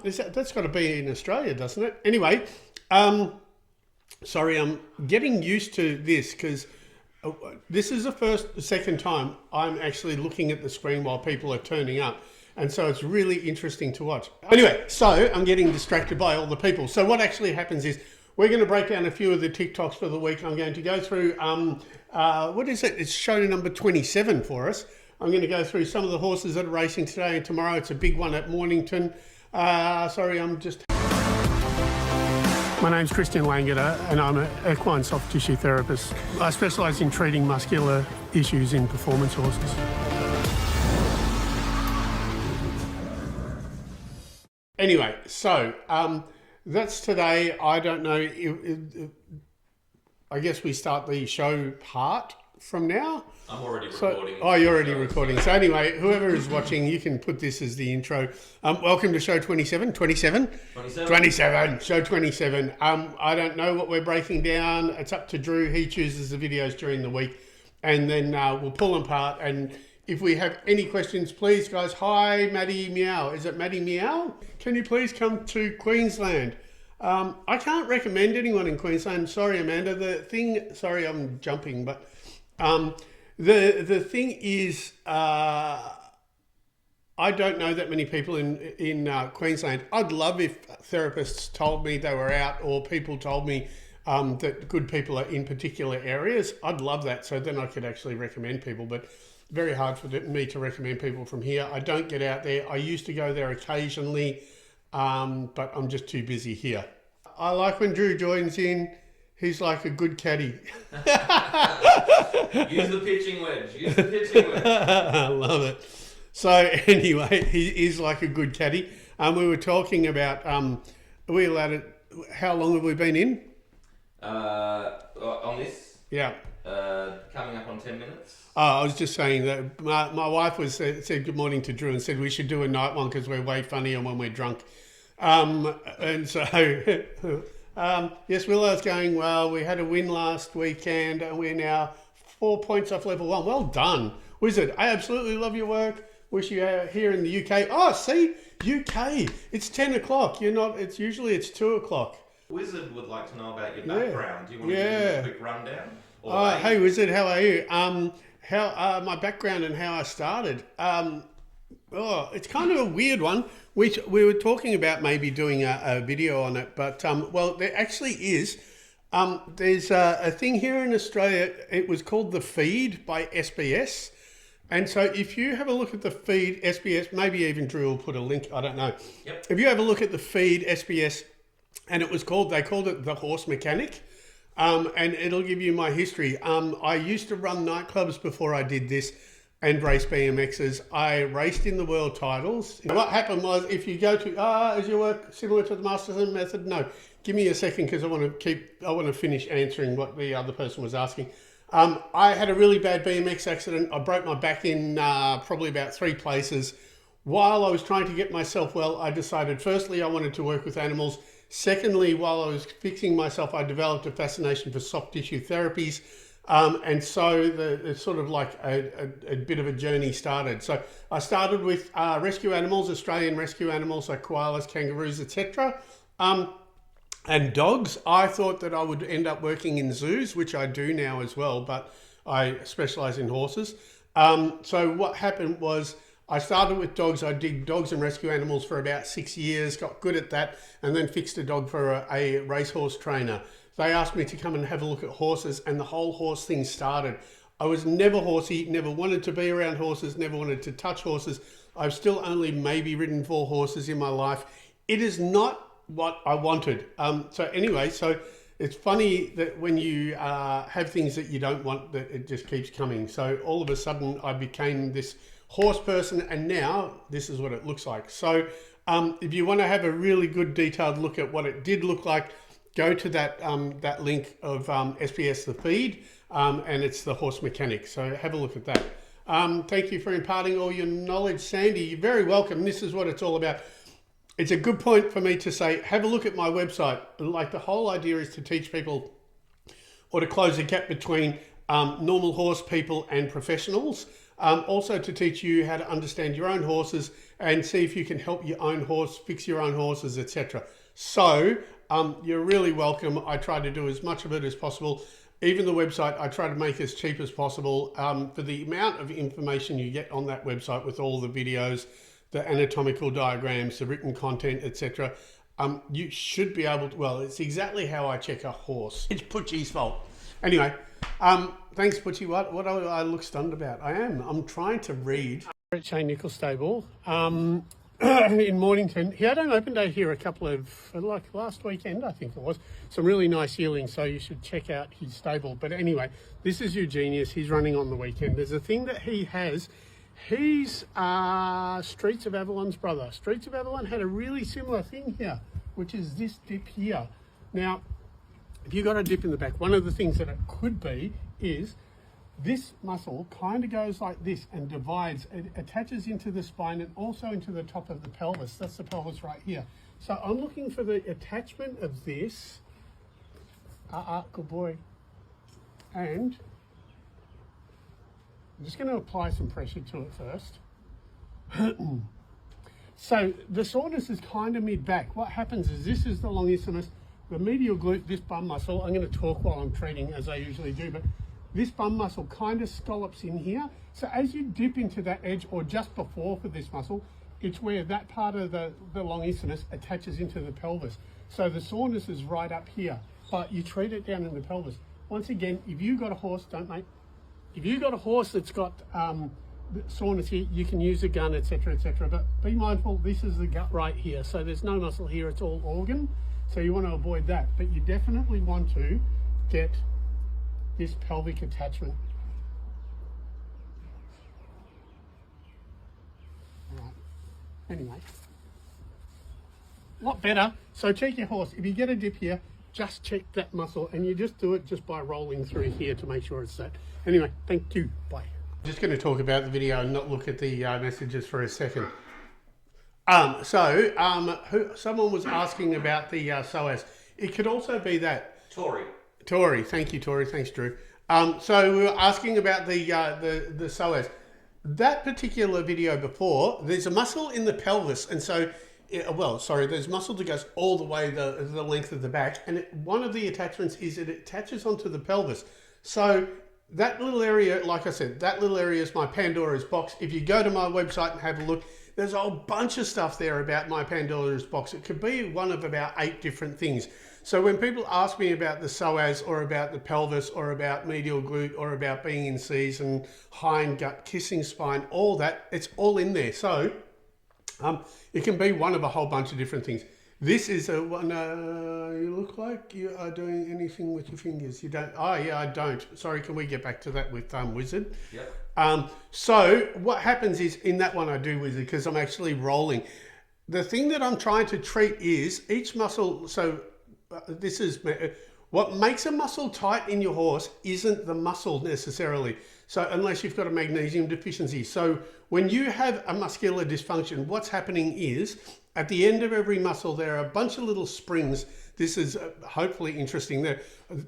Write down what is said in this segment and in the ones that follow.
That's got to be in Australia, doesn't it? Anyway, sorry, I'm getting used to this because this is the second time I'm actually looking at the screen while people are turning up. And so it's really interesting to watch. Anyway, so I'm getting distracted by all the people. So what actually happens is we're going to break down a few of the TikToks for the week. I'm going to go through, what is it? It's show number 27 for us. I'm going to go through some of the horses that are racing today and tomorrow. It's a big one at Mornington. Sorry, I'm just... My name's Christian Langeder and I'm an equine soft tissue therapist. I specialise in treating muscular issues in performance horses. Anyway, so that's today. I don't know. I guess we start the show part from now. I'm already recording. Oh, you're already recording. So anyway, whoever is watching, you can put this as the intro. Welcome to show 27. 27? 27. Show 27. I don't know what we're breaking down. It's up to Drew. He chooses the videos during the week. And then we'll pull them apart. And if we have any questions, please, guys. Hi, Maddie Meow. Is it Maddie Meow? Can you please come to Queensland? I can't recommend anyone in Queensland. Sorry, Amanda. Sorry, I'm jumping, but... The thing is, I don't know that many people in Queensland. I'd love if therapists told me they were out or people told me that good people are in particular areas. I'd love that, so then I could actually recommend people, but very hard for me to recommend people from here. I don't get out there. I used to go there occasionally, but I'm just too busy here. I like when Drew joins in. He's like a good caddy. Use the pitching wedge. I love it. So anyway, he is like a good caddy. We were talking about, are we allowed to, how long have we been in? On this? Yeah. Coming up on 10 minutes. Oh, I was just saying that my wife said good morning to Drew and said we should do a night one because we're way funnier when we're drunk. And so... yes, Willow's going well. We had a win last weekend and we're now 4 points off level 1. Well done. Wizard, I absolutely love your work. Wish you were here in the UK. Oh, see, UK. It's 10 o'clock. It's usually 2 o'clock. Wizard would like to know about your background. Do you want to give me a quick rundown? Hey, Wizard, how are you? My background and how I started. It's kind of a weird one. We were talking about maybe doing a video on it, but well, there actually is. There's a thing here in Australia. It was called The Feed by SBS. And so if you have a look at The Feed, SBS, maybe even Drew will put a link, I don't know. Yep. If you have a look at The Feed, SBS, and they called it The Horse Mechanic, and it'll give you my history. I used to run nightclubs before I did this and race BMXs. I raced in the world titles. What happened was, if you go to, is your work similar to the Masterson method? No. Give me a second because I want to finish answering what the other person was asking. I had a really bad BMX accident. I broke my back in probably about 3 places. While I was trying to get myself well, I decided, firstly, I wanted to work with animals. Secondly, while I was fixing myself, I developed a fascination for soft tissue therapies. And so it's sort of like a bit of a journey started. So I started with rescue animals, Australian rescue animals like koalas, kangaroos, etc. And dogs. I thought that I would end up working in zoos, which I do now as well, but I specialise in horses. So what happened was I started with dogs. I did dogs and rescue animals for about 6 years, got good at that, and then fixed a dog for a racehorse trainer. They asked me to come and have a look at horses, and the whole horse thing started. I was never horsey, never wanted to be around horses, never wanted to touch horses. I've still only maybe ridden 4 horses in my life. It is not what I wanted. So it's funny that when you have things that you don't want, that it just keeps coming. So all of a sudden I became this horse person, and now this is what it looks like. So if you want to have a really good detailed look at what it did look like, go to that link of SBS The Feed, and it's The Horse Mechanic. So have a look at that. Thank you for imparting all your knowledge, Sandy. You're very welcome. This is what it's all about. It's a good point for me to say, have a look at my website. Like, the whole idea is to teach people, or to close the gap between normal horse people and professionals. Also to teach you how to understand your own horses and see if you can help your own horse, fix your own horses, etc. So you're really welcome. I try to do as much of it as possible. Even the website, I try to make as cheap as possible for the amount of information you get on that website with all the videos, the anatomical diagrams, the written content, etc. You should be able to, well, it's exactly how I check a horse. It's Putchie's fault. Anyway, thanks Putchie. What do I look stunned about? I'm trying to read. At Shane Nichols stable in Mornington. He had an open day here a couple of, like last weekend, I think it was. Some really nice yearlings, so you should check out his stable. But anyway, this is Eugenius. He's running on the weekend. There's a thing that he has. He's Streets of Avalon's brother. Streets of Avalon had a really similar thing here, which is this dip here. Now, if you've got a dip in the back, one of the things that it could be is this muscle kind of goes like this and divides. It attaches into the spine and also into the top of the pelvis. That's the pelvis right here. So I'm looking for the attachment of this. Good boy. And I'm just going to apply some pressure to it first. So the soreness is kind of mid-back. What happens is this is the longissimus, the medial glute, this bum muscle. I'm going to talk while I'm treating as I usually do, but this bum muscle kind of scallops in here. So as you dip into that edge or just before for this muscle, it's where that part of the longissimus attaches into the pelvis. So the soreness is right up here, but you treat it down in the pelvis. Once again, if you've got a horse, if you've got a horse that's got soreness here, you can use a gun, etc., etc. But be mindful, this is the gut right here. So there's no muscle here, it's all organ. So you want to avoid that. But you definitely want to get this pelvic attachment. All right. Anyway, a lot better. So check your horse. If you get a dip here, just check that muscle, and you just do it just by rolling through here to make sure it's that. Anyway, thank you. Bye. I'm just going to talk about the video and not look at the messages for a second. Someone was asking about the psoas. It could also be that. Tori, thank you, Tori. Thanks, Drew. So we were asking about the psoas. That particular video before, there's a muscle in the pelvis, and so, there's muscle that goes all the way the length of the back, and one of the attachments is it attaches onto the pelvis. So that little area, like I said, that little area is my Pandora's box. If you go to my website and have a look, there's a whole bunch of stuff there about my Pandora's box. It could be one of about 8 different things. So when people ask me about the psoas or about the pelvis or about medial glute or about being in season, hind gut, kissing spine, all that, it's all in there. So it can be one of a whole bunch of different things. This is a one, you look like you are doing anything with your fingers. You don't, oh yeah, I don't. Sorry, can we get back to that with Wizard? Yep. So what happens is, in that one I do Wizard because I'm actually rolling. The thing that I'm trying to treat is each muscle, so this is, what makes a muscle tight in your horse isn't the muscle necessarily. So unless you've got a magnesium deficiency. So when you have a muscular dysfunction, what's happening is at the end of every muscle, there are a bunch of little springs. This is hopefully interesting.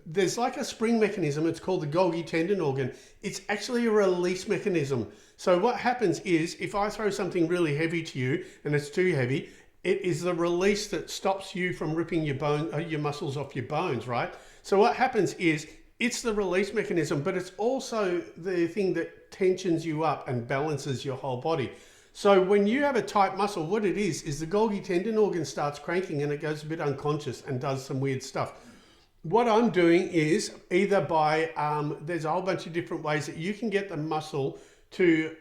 There's like a spring mechanism. It's called the Golgi tendon organ. It's actually a release mechanism. So what happens is if I throw something really heavy to you and it's too heavy, it is the release that stops you from ripping your muscles off your bones, right? So what happens is it's the release mechanism, but it's also the thing that tensions you up and balances your whole body. So when you have a tight muscle, what it is the Golgi tendon organ starts cranking and it goes a bit unconscious and does some weird stuff. What I'm doing is either by, there's a whole bunch of different ways that you can get the muscle to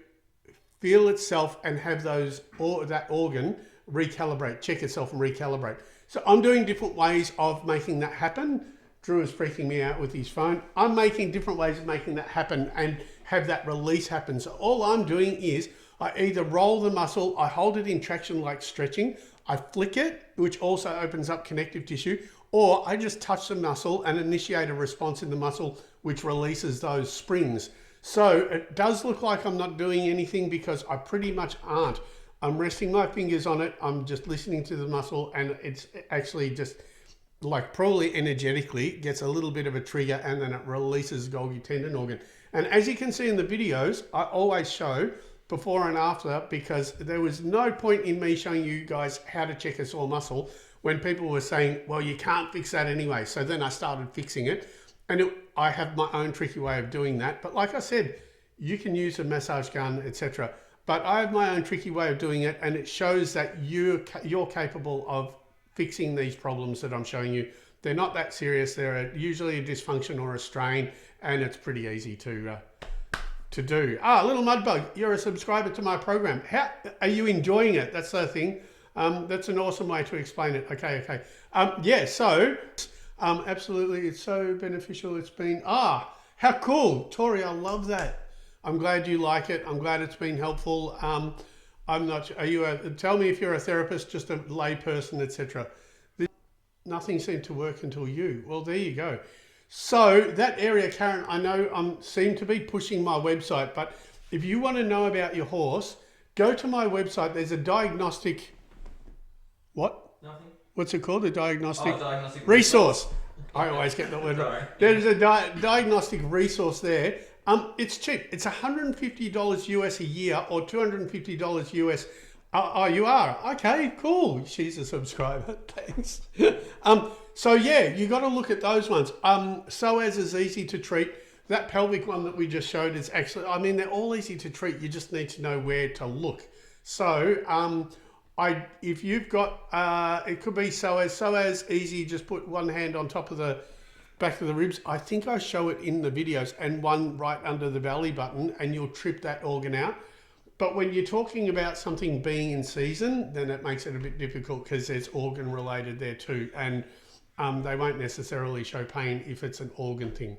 feel itself and have that organ recalibrate, check itself and recalibrate. So I'm doing different ways of making that happen. Drew is freaking me out with his phone. I'm making different ways of making that happen and have that release happen. So all I'm doing is I either roll the muscle, I hold it in traction like stretching, I flick it, which also opens up connective tissue, or I just touch the muscle and initiate a response in the muscle, which releases those springs. So it does look like I'm not doing anything because I pretty much aren't. I'm resting my fingers on it. I'm just listening to the muscle, and it's actually just like probably energetically gets a little bit of a trigger, and then it releases Golgi tendon organ. And as you can see in the videos, I always show before and after, because there was no point in me showing you guys how to check a sore muscle when people were saying, well, you can't fix that anyway. So then I started fixing it, and I have my own tricky way of doing that. But like I said, you can use a massage gun, etc. But I have my own tricky way of doing it, and it shows that you're capable of fixing these problems that I'm showing you. They're not that serious. They're usually a dysfunction or a strain, and it's pretty easy to do. Little Mudbug, you're a subscriber to my program. How are you enjoying it? That's the thing. That's an awesome way to explain it. Okay. Yeah, so absolutely, it's so beneficial. It's been, how cool. Tori, I love that. I'm glad you like it. I'm glad it's been helpful. I'm not, tell me if you're a therapist, just a lay person, etc. Nothing seemed to work until you. Well, there you go. So that area, Karen, I know seem to be pushing my website, but if you want to know about your horse, go to my website. There's a diagnostic, what? Nothing. What's it called? A diagnostic, diagnostic resource. I always get that word right. There's a diagnostic resource there. It's cheap. It's $150 US a year, or $250 US. Oh, you are? Okay, cool. She's a subscriber. Thanks. So yeah, you got to look at those ones. Psoas is easy to treat. That pelvic one that we just showed is actually, I mean, they're all easy to treat. You just need to know where to look. So if you've got, it could be psoas. Psoas, easy. Just put one hand on top of the back of the ribs. I think I show it in the videos, and one right under the belly button, and you'll trip that organ out. But when you're talking about something being in season, then it makes it a bit difficult, because there's organ related there too. And they won't necessarily show pain if it's an organ thing.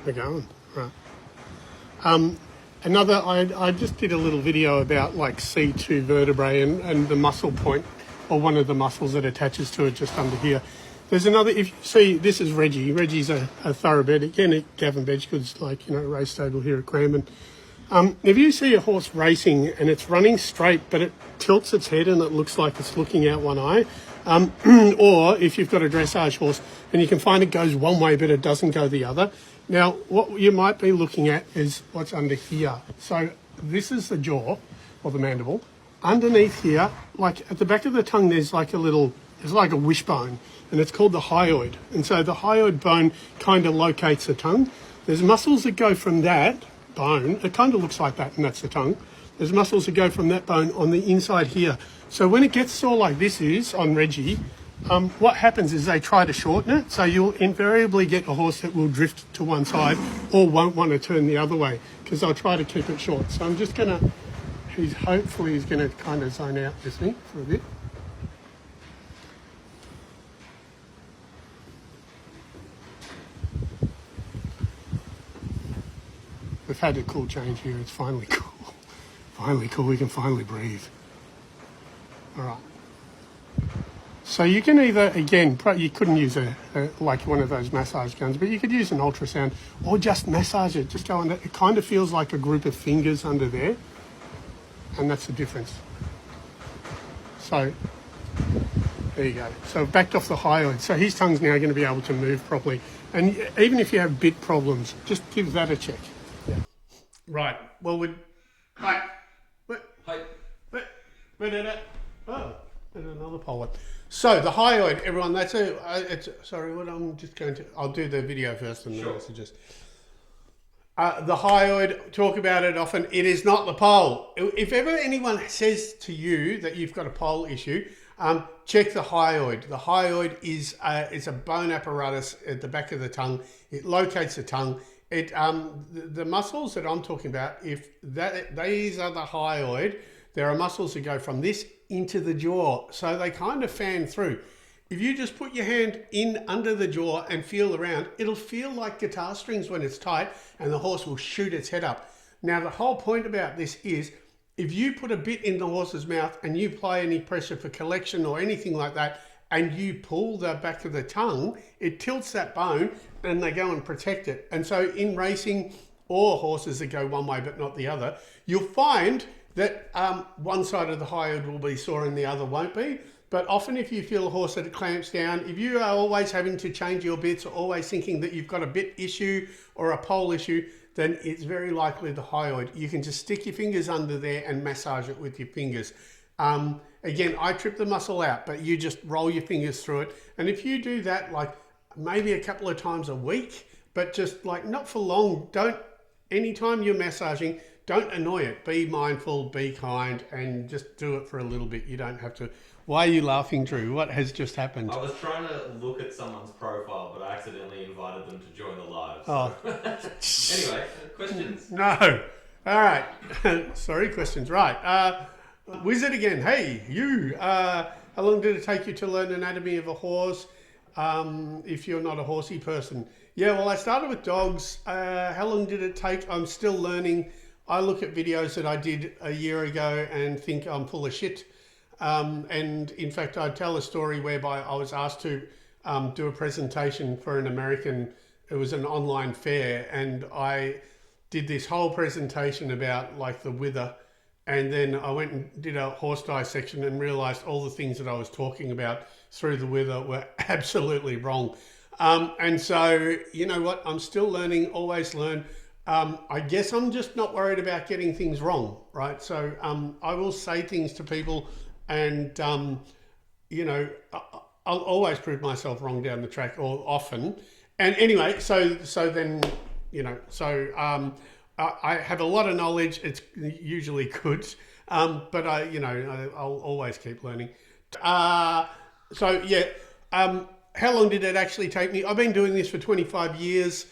We're going, right. I just did a little video about like C2 vertebrae and the muscle point, or one of the muscles that attaches to it just under here. There's another, if you see, this is Reggie. Reggie's a thoroughbred. Again, at Gavin Bedgood's, like, race stable here at Cranbourne. If you see a horse racing and it's running straight, but it tilts its head and it looks like it's looking out one eye, or if you've got a dressage horse and you can find it goes one way but it doesn't go the other. Now, what you might be looking at is what's under here. So this is the jaw, or the mandible. Underneath here, like at the back of the tongue, there's like it's like a wishbone, and it's called the hyoid. And so the hyoid bone kind of locates the tongue. There's muscles that go from that bone, it kind of looks like that, and that's the tongue. There's muscles that go from that bone on the inside here. So when it gets sore like this is on Reggie, what happens is they try to shorten it. So you'll invariably get a horse that will drift to one side or won't want to turn the other way, because they'll try to keep it short. So I'm just going to, hopefully he's going to kind of zone out with me for a bit. We've had a cool change here. It's finally cool. Finally cool. We can finally breathe. All right. So you can either, again, you couldn't use like one of those massage guns, but you could use an ultrasound or just massage it. Just go under. It kind of feels like a group of fingers under there, and that's the difference. So there you go. So I've backed off the hyoid. So his tongue's now going to be able to move properly. And even if you have bit problems, just give that a check. Yeah. Right. Well, we'd... Hi. Hi. Oh, there's another pole one. So the hyoid, everyone, that's sorry, what I'm just going to... I'll do the video first and then I'll suggest... the hyoid, talk about it often. It is not the pole. If ever anyone says to you that you've got a pole issue, check the hyoid. The hyoid is a bone apparatus at the back of the tongue. It locates the tongue. The muscles that I'm talking about, if these are the hyoid, there are muscles that go from this into the jaw. So they kind of fan through. If you just put your hand in under the jaw and feel around, it'll feel like guitar strings when it's tight, and the horse will shoot its head up. Now, the whole point about this is if you put a bit in the horse's mouth and you apply any pressure for collection or anything like that, and you pull the back of the tongue, it tilts that bone and they go and protect it. And so in racing, or horses that go one way but not the other, you'll find that one side of the hyoid will be sore and the other won't be. But often if you feel a horse that it clamps down, if you are always having to change your bits or always thinking that you've got a bit issue or a pole issue, then it's very likely the hyoid. You can just stick your fingers under there and massage it with your fingers. Again, I trip the muscle out, but you just roll your fingers through it. And if you do that like maybe a couple of times a week, but just like not for long, anytime you're massaging, don't annoy it. Be mindful, be kind, and just do it for a little bit. You don't have to. Why are you laughing, Drew? What has just happened? I was trying to look at someone's profile, but I accidentally invited them to join the live. So. Oh. Anyway, questions? No. All right. Sorry, questions. Right. Wizard again. Hey, you. How long did it take you to learn anatomy of a horse if you're not a horsey person? Yeah, well, I started with dogs. How long did it take? I'm still learning. I look at videos that I did a year ago and think I'm full of shit. And in fact, I tell a story whereby I was asked to do a presentation for an American, it was an online fair, and I did this whole presentation about like the wither, and then I went and did a horse dissection and realized all the things that I was talking about through the wither were absolutely wrong. And so, you know what, I'm still learning, always learn. I guess I'm just not worried about getting things wrong, right? So I will say things to people, and you know, I'll always prove myself wrong down the track, or often. And anyway, so then, you know, so I have a lot of knowledge. It's usually good, but I'll always keep learning. So yeah, how long did it actually take me? I've been doing this for 25 years.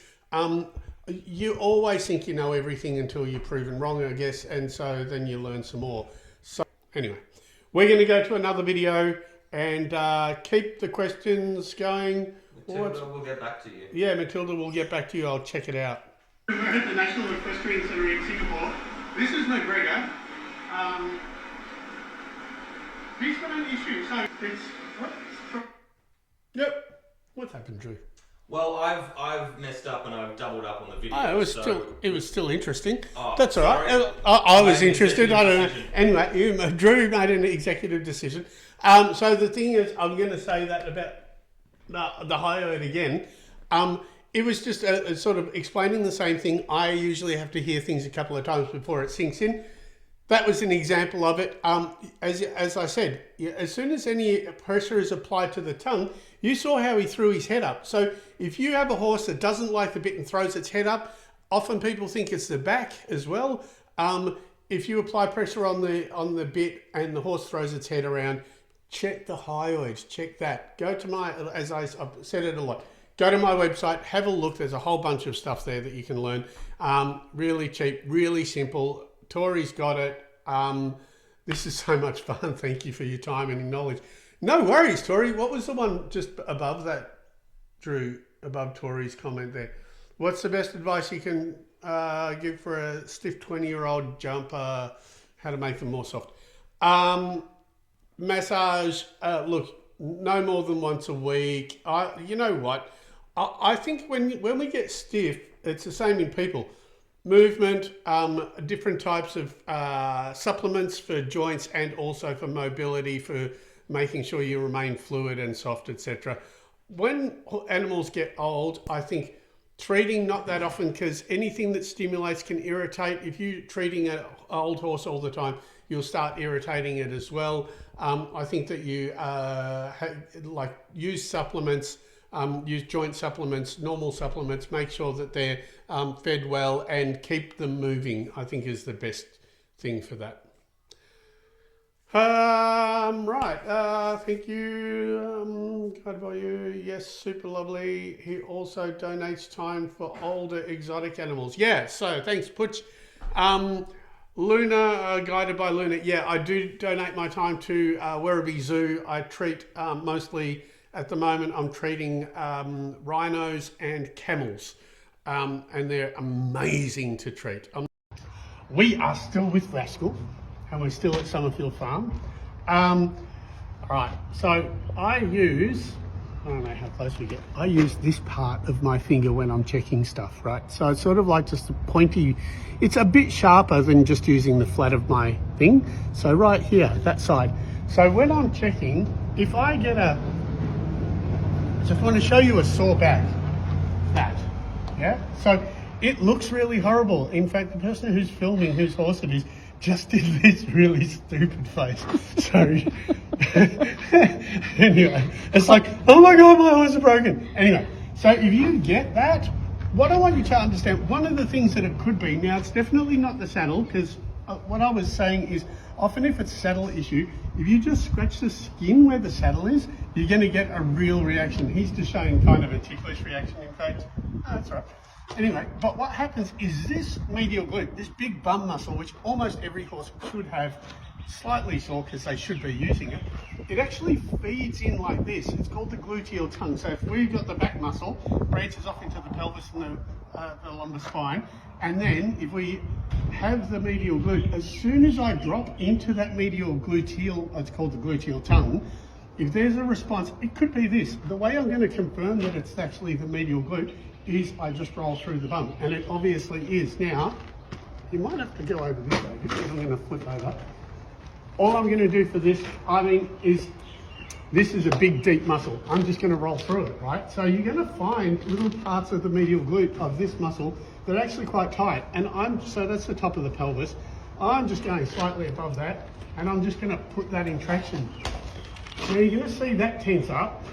You always think you know everything until you're proven wrong, I guess, and so then you learn some more. So anyway, we're going to go to another video and keep the questions going. Matilda will get back to you. Yeah, Matilda will get back to you. I'll check it out. We're at the National Equestrian Centre in Singapore. This is McGregor. He's got an issue. So it's... Yep. What's happened, Drew? Well, I've messed up and I've doubled up on the video. Oh, it was still interesting. Oh, that's all right. I was interested. I don't know. Anyway, Drew made an executive decision. So the thing is, I'm going to say that about the hyoid again. It was just a sort of explaining the same thing. I usually have to hear things a couple of times before it sinks in. That was an example of it. As I said, as soon as any pressure is applied to the tongue, you saw how he threw his head up. So if you have a horse that doesn't like the bit and throws its head up, often people think it's the back as well. If you apply pressure on the bit and the horse throws its head around, check the hyoids, check that. Go to I've said it a lot, go to my website, have a look. There's a whole bunch of stuff there that you can learn. Really cheap, really simple. Tori's got it. This is so much fun. Thank you for your time and knowledge. No worries, Tori. What was the one just above that, Drew, above Tori's comment there? What's the best advice you can give for a stiff 20-year-old jumper? How to make them more soft? Massage, look, no more than once a week. You know what? I think when we get stiff, it's the same in people. Movement, different types of supplements for joints and also for mobility, for making sure you remain fluid and soft, etc. When animals get old, I think treating not that often, because anything that stimulates can irritate. If you're treating an old horse all the time, you'll start irritating it as well. I think that you use supplements, use joint supplements, normal supplements, make sure that they're fed well and keep them moving, I think is the best thing for that. Right, thank you, God value, yes, super lovely. He also donates time for older exotic animals. Yeah, so thanks, Putch. Luna, guided by Luna. Yeah, I do donate my time to Werribee Zoo. I treat mostly, at the moment, I'm treating rhinos and camels, and they're amazing to treat. We are still with Rascal, and we're still at Summerfield Farm. All right, so I don't know how close we get. I use this part of my finger when I'm checking stuff, right? So it's sort of like just a pointy, it's a bit sharper than just using the flat of my thing. So right here, that side. So when I'm checking, if I get I just want to show you a sore back, that, yeah? So It looks really horrible. In fact, the person who's filming whose horse it is just did this really stupid face. So, anyway, it's like, oh my God, my horse is broken. Anyway, so if you get that, what I want you to understand, one of the things that it could be, now it's definitely not the saddle, because what I was saying is, often if it's a saddle issue, if you just scratch the skin where the saddle is, you're going to get a real reaction. He's just showing kind of a ticklish reaction, in fact. Oh, that's all right. Anyway, but what happens is this medial glute, this big bum muscle, which almost every horse should have slightly sore because they should be using it, it actually feeds in like this. It's called the gluteal tongue. So if we've got the back muscle, branches off into the pelvis and the lumbar spine, and then if we have the medial glute, as soon as I drop into that medial gluteal, it's called the gluteal tongue, if there's a response, it could be this. The way I'm going to confirm that it's actually the medial glute is I just roll through the bum, and it obviously is. Now, you might have to go over this way because I'm going to flip over. All I'm going to do for this, is this is a big, deep muscle. I'm just going to roll through it, right? So you're going to find little parts of the medial glute of this muscle that are actually quite tight, and so that's the top of the pelvis. I'm just going slightly above that, and I'm just going to put that in traction. Now you're going to see that tense up.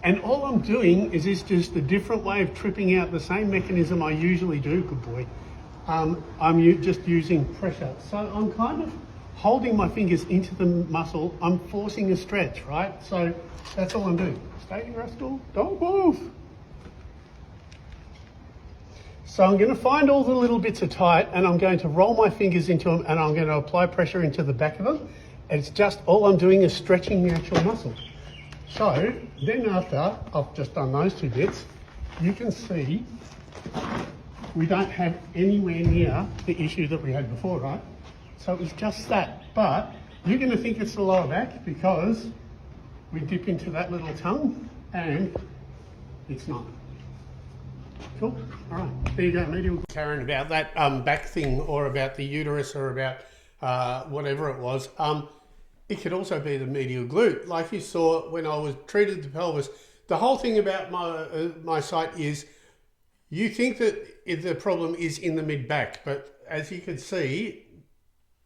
And all I'm doing is just a different way of tripping out the same mechanism I usually do, good boy. I'm just using pressure. So I'm kind of holding my fingers into the muscle. I'm forcing a stretch, right? So that's all I'm doing. Stay, rascal, don't move. So I'm going to find all the little bits are tight, and I'm going to roll my fingers into them, and I'm going to apply pressure into the back of them. And it's just, all I'm doing is stretching the actual muscle. So then after I've just done those two bits, you can see we don't have anywhere near the issue that we had before, right? So it was just that. But you're going to think it's the lower back because we dip into that little tongue and it's not. Cool. All right. There you go. Medial. Karen, about that back thing, or about the uterus, or about whatever it was. It could also be the medial glute. Like you saw when I was treated the pelvis, the whole thing about my site is you think that the problem is in the mid-back, but as you can see,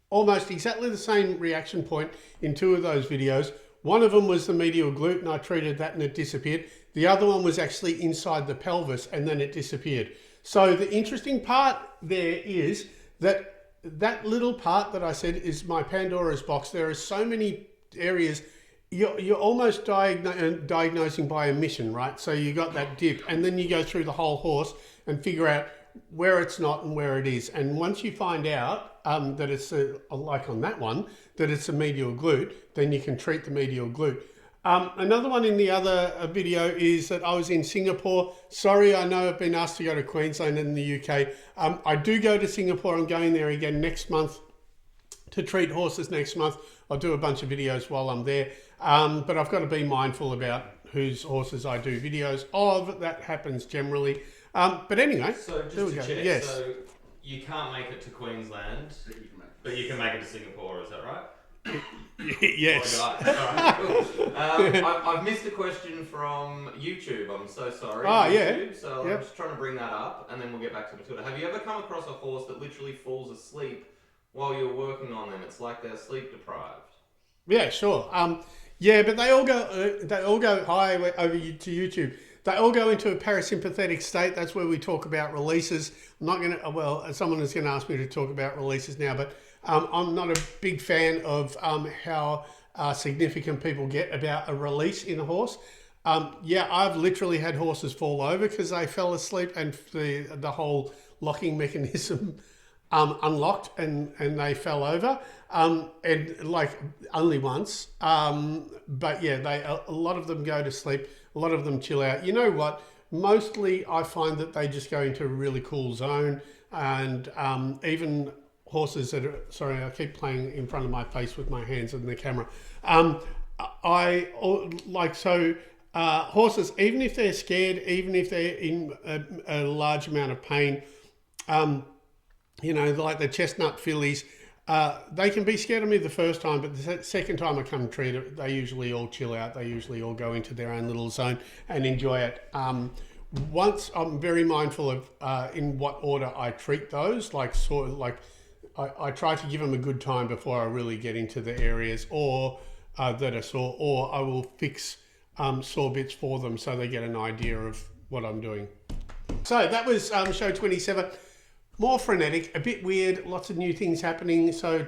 almost exactly the same reaction point in two of those videos. One of them was the medial glute and I treated that and it disappeared. The other one was actually inside the pelvis and then it disappeared. So the interesting part there is that that little part that I said is my Pandora's box. There are so many areas you're almost diagnosing by omission, right? So you got that dip and then you go through the whole horse and figure out where it's not and where it is. And once you find out that it's like on that one, that it's a medial glute, then you can treat the medial glute. Another one in the other video is that I was in Singapore. Sorry, I know I've been asked to go to Queensland and the UK. I do go to Singapore. I'm going there again next month to treat horses next month. I'll do a bunch of videos while I'm there. But I've got to be mindful about whose horses I do videos of. That happens generally. But anyway, so just there we to go. check, Yes. so you can't make it to Queensland, but you can make it to Singapore, is that right? Yes. All right, cool. I've missed a question from YouTube. I'm so sorry. YouTube, yeah. So I'm just trying to bring that up, and then we'll get back to Matilda. Have you ever come across a horse that literally falls asleep while you're working on them? It's like they're sleep deprived. Yeah, sure. Yeah, but they all go high over to YouTube. They all go into a parasympathetic state. That's where we talk about releases. I'm not going to, well, someone is going to ask me to talk about releases now, but I'm not a big fan of how significant people get about a release in a horse. Yeah, I've literally had horses fall over because they fell asleep and the whole locking mechanism unlocked and they fell over. And like only once. But yeah, a lot of them go to sleep. A lot of them chill out. You know what? Mostly I find that they just go into a really cool zone, and even horses that are, sorry, I keep playing in front of my face with my hands and the camera. Horses, even if they're scared, even if they're in a large amount of pain, like the chestnut fillies, they can be scared of me the first time, but the second time I come and treat it, they usually all chill out. They usually all go into their own little zone and enjoy it. once I'm very mindful of in what order I treat those, like sort of like I try to give them a good time before I really get into the areas or that are sore, or I will fix sore bits for them so they get an idea of what I'm doing. So that was show 27. More frenetic, a bit weird, lots of new things happening. So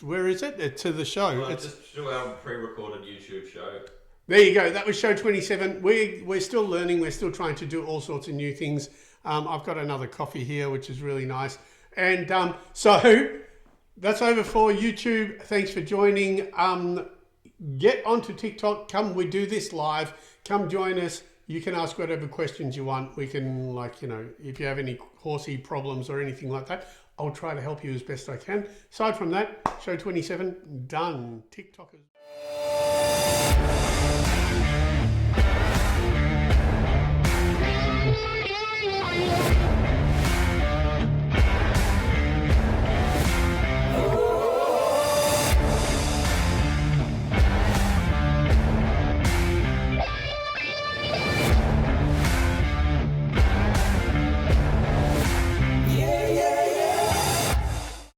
where is it? To the show. Well, it's just to our pre-recorded YouTube show. There you go. That was show 27. We're still learning. We're still trying to do all sorts of new things. I've got another coffee here, which is really nice. And so that's over for YouTube. Thanks for joining. Get onto TikTok. Come, we do this live. Come join us. You can ask whatever questions you want. We can, like, you know, if you have any horsey problems or anything like that, I'll try to help you as best I can. Aside from that, show 27, done. TikTokers.